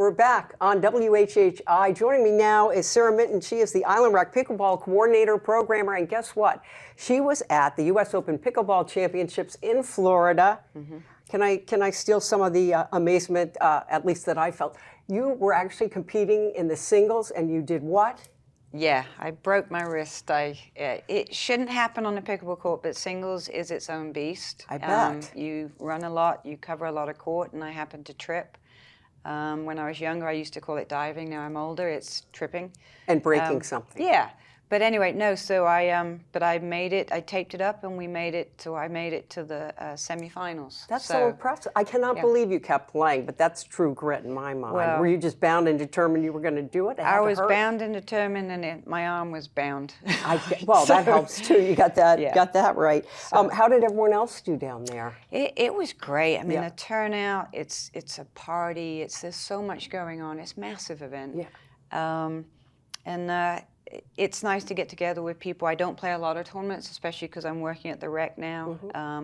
We're back on WHHI. Joining me now is Sarah.Mitten. She is the Island Rec Pickleball Coordinator, Programmer, and guess what? She was at the US Open Pickleball Championships in Florida. Can I steal some of the amazement, at least that I felt? You were actually competing in the singles, and you did what? Yeah, I broke my wrist. It shouldn't happen on a pickleball court, but singles is its own beast. I bet. You run a lot, you cover a lot of court, and I happened to trip. When I was younger, I used to call it diving. Now I'm older, it's tripping. And breaking something. Yeah. But anyway, no, so I made it, I taped it up, and I made it to the semifinals. That's so impressive. I cannot believe you kept playing, but that's true grit in my mind. Well, were you just bound and determined you were going to do it? I was bound and determined, and my arm was bound. Well, that helps too. You got that, got that right. So, how did everyone else do down there? It was great. I mean, the turnout, it's a party. There's so much going on. It's a massive event. Yeah. It's nice to get together with people. I don't play a lot of tournaments, especially because I'm working at the rec now,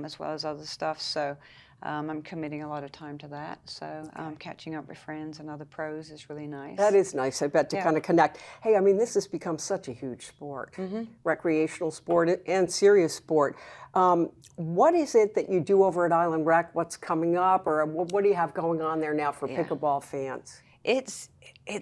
as well as other stuff. So I'm committing a lot of time to that. So catching up with friends and other pros is really nice. That is nice, I bet, to kind of connect. Hey, I mean, this has become such a huge sport, recreational sport and serious sport. What is it that you do over at Island Rec? What's coming up, or what do you have going on there now for pickleball fans? It's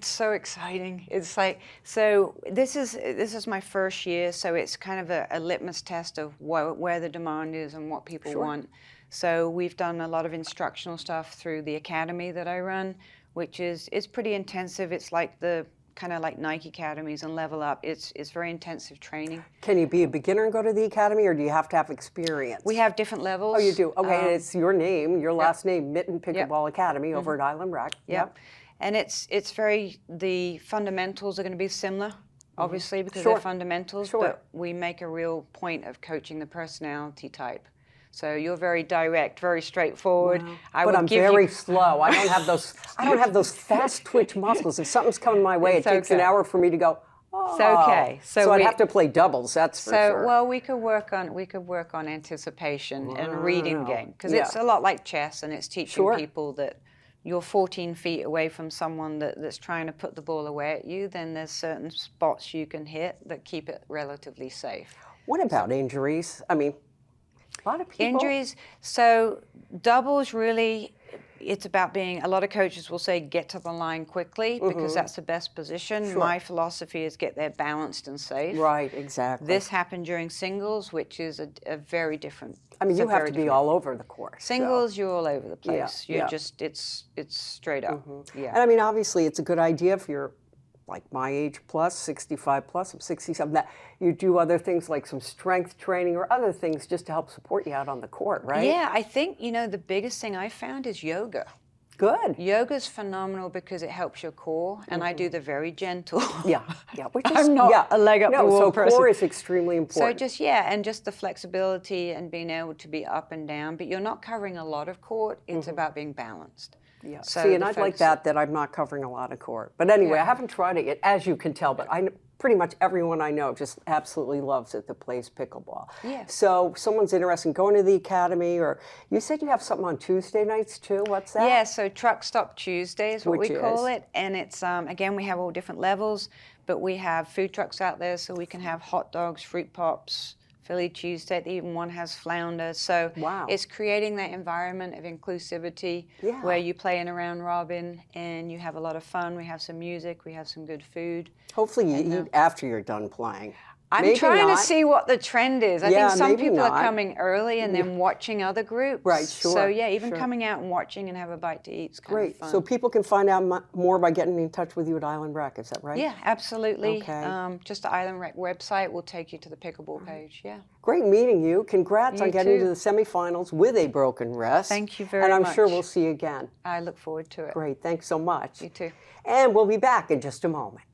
so exciting. It's like, so this is my first year, so it's kind of a litmus test of where the demand is and what people want. So we've done a lot of instructional stuff through the academy that I run, which is pretty intensive. It's like the kind of like Nike academies and Level Up. It's very intensive training. Can you be a beginner and go to the academy, or do you have to have experience? We have different levels. Oh, you do? Okay, it's your name, your last name, Mitten Pickleball Academy over at Island Rec. Yep. And the fundamentals are going to be similar, obviously, because they're fundamentals, but we make a real point of coaching the personality type. So you're very direct, very straightforward. But I'm very slow. I don't have those fast twitch muscles. If something's coming my way, it takes an hour for me to go, oh. It's okay. So I'd have to play doubles, that's for sure. Well, we could work on anticipation and reading game, because it's a lot like chess, and it's teaching people that you're 14 feet away from someone that's trying to put the ball away at you, then there's certain spots you can hit that keep it relatively safe. What about injuries? I mean, a lot of people. Injuries, so doubles really, it's about a lot of coaches will say get to the line quickly because that's the best position. My philosophy is get there balanced and safe. Right, exactly. This happened during singles, which is a very different. I mean, you have to be all over the course. Singles, you're all over the place. You're just, it's straight up. And I mean, obviously, it's a good idea if you're like my age plus, 65 plus, I'm 67, that you do other things like some strength training or other things just to help support you out on the court, right? Yeah, I think, the biggest thing I found is yoga. Good. Yoga's phenomenal because it helps your core, and I do the very gentle. Which is, I'm not a leg up the wall person. So core is extremely important. So just the flexibility and being able to be up and down, but you're not covering a lot of court. It's about being balanced. Yeah. So see, and I'd like that I'm not covering a lot of court. But anyway, I haven't tried it yet, as you can tell, but pretty much everyone I know just absolutely loves it that plays pickleball. Yeah. So someone's interested in going to the academy, or you said you have something on Tuesday nights too. What's that? Yeah, so Truck Stop Tuesday is what we call it. And it's, again, we have all different levels, but we have food trucks out there, so we can have hot dogs, fruit pops, Philly cheesesteak, even one has flounder. So it's creating that environment of inclusivity where you play in a round robin and you have a lot of fun. We have some music, we have some good food. Hopefully you eat after you're done playing. I'm trying to see what the trend is. I think some people are coming early and then watching other groups. Right, sure. So even coming out and watching and have a bite to eat is kind of fun. So people can find out more by getting in touch with you at Island Rec, is that right? Yeah, absolutely. Okay. Just the Island Rec website will take you to the pickleball page, Great meeting you. Congrats on getting to the semifinals with a broken wrist. Thank you very much. And I'm sure we'll see you again. I look forward to it. Great, thanks so much. You too. And we'll be back in just a moment.